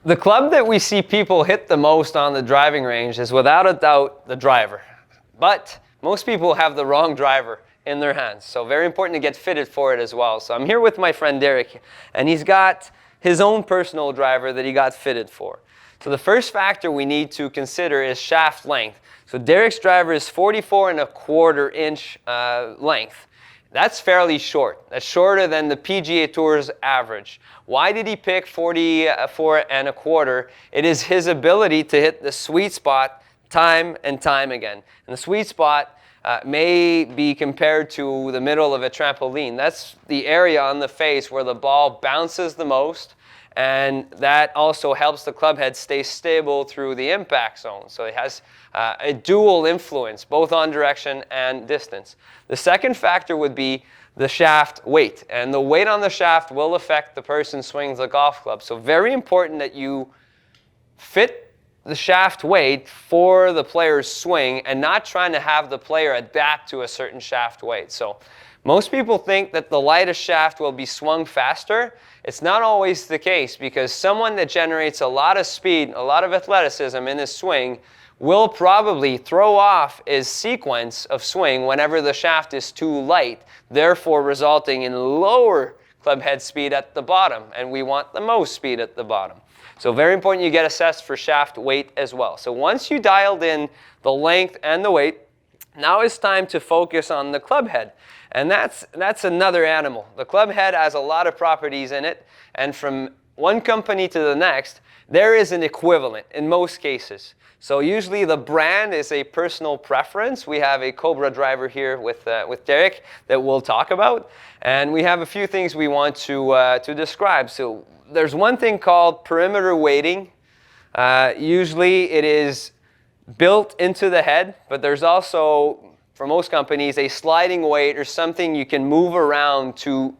The club that we see people hit the most on the driving range is without a doubt the driver. But most people have the wrong driver in their hands. So very important to get fitted for it as well. So I'm here with my friend Derek, and he's got his own personal driver that he got fitted for. So the first factor we need to consider is shaft length. So Derek's driver is 44.25 inch length. That's fairly short. That's shorter than the PGA Tour's average. Why did he pick 44.25? It is his ability to hit the sweet spot time and time again. And the sweet spot may be compared to the middle of a trampoline. That's the area on the face where the ball bounces the most, and that also helps the club head stay stable through the impact zone. So it has a dual influence, both on direction and distance. The second factor would be the shaft weight, and the weight on the shaft will affect the person swings the golf club. So very important that you fit the shaft weight for the player's swing and not trying to have the player adapt to a certain shaft weight. So most people think that the lightest shaft will be swung faster. It's not always the case, because someone that generates a lot of speed, a lot of athleticism in his swing will probably throw off his sequence of swing whenever the shaft is too light, therefore resulting in lower club head speed at the bottom, and we want the most speed at the bottom. So very important you get assessed for shaft weight as well. So once you dialed in the length and the weight, now it's time to focus on the club head. And that's another animal. The club head has a lot of properties in it, and from one company to the next, there is an equivalent in most cases. So usually the brand is a personal preference. We have a Cobra driver here with Derek that we'll talk about, and we have a few things we want to describe. So there's one thing called perimeter weighting. Usually it is built into the head, but there's also, for most companies, a sliding weight or something you can move around to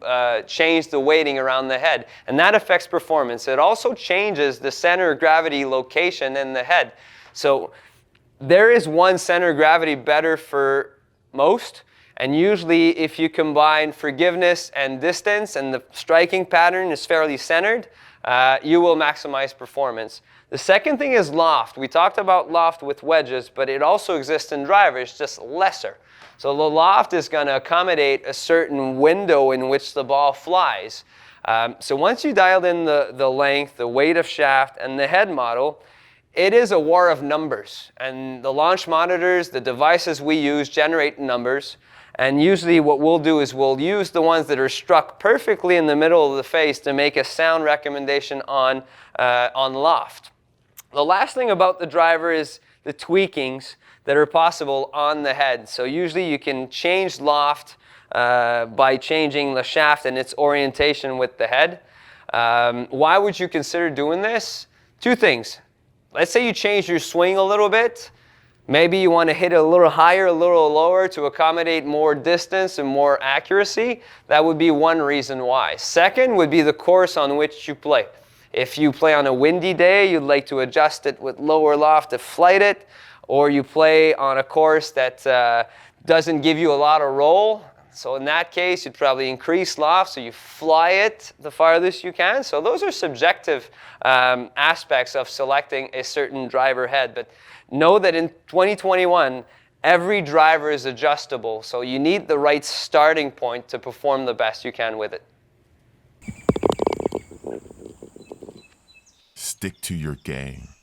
change the weighting around the head, and that affects performance. It also changes the center of gravity location in the head. So there is one center of gravity better for most, and usually if you combine forgiveness and distance and the striking pattern is fairly centered, you will maximize performance. The second thing is loft. We talked about loft with wedges, but it also exists in drivers, just lesser. So the loft is going to accommodate a certain window in which the ball flies. So once you dialed in the length, the weight of shaft, and the head model, it is a war of numbers. And the launch monitors, the devices we use, generate numbers. And usually what we'll do is we'll use the ones that are struck perfectly in the middle of the face to make a sound recommendation on loft. The last thing about the driver is the tweakings that are possible on the head. So usually you can change loft by changing the shaft and its orientation with the head. Why would you consider doing this? Two things. Let's say you change your swing a little bit. Maybe you want to hit it a little higher, a little lower to accommodate more distance and more accuracy. That would be one reason why. Second would be the course on which you play. If you play on a windy day, you'd like to adjust it with lower loft to flight it, or you play on a course that doesn't give you a lot of roll. So in that case, you'd probably increase loft so you fly it the farthest you can. So those are subjective aspects of selecting a certain driver head. But know that in 2021, every driver is adjustable. So you need the right starting point to perform the best you can with it. Stick to your game.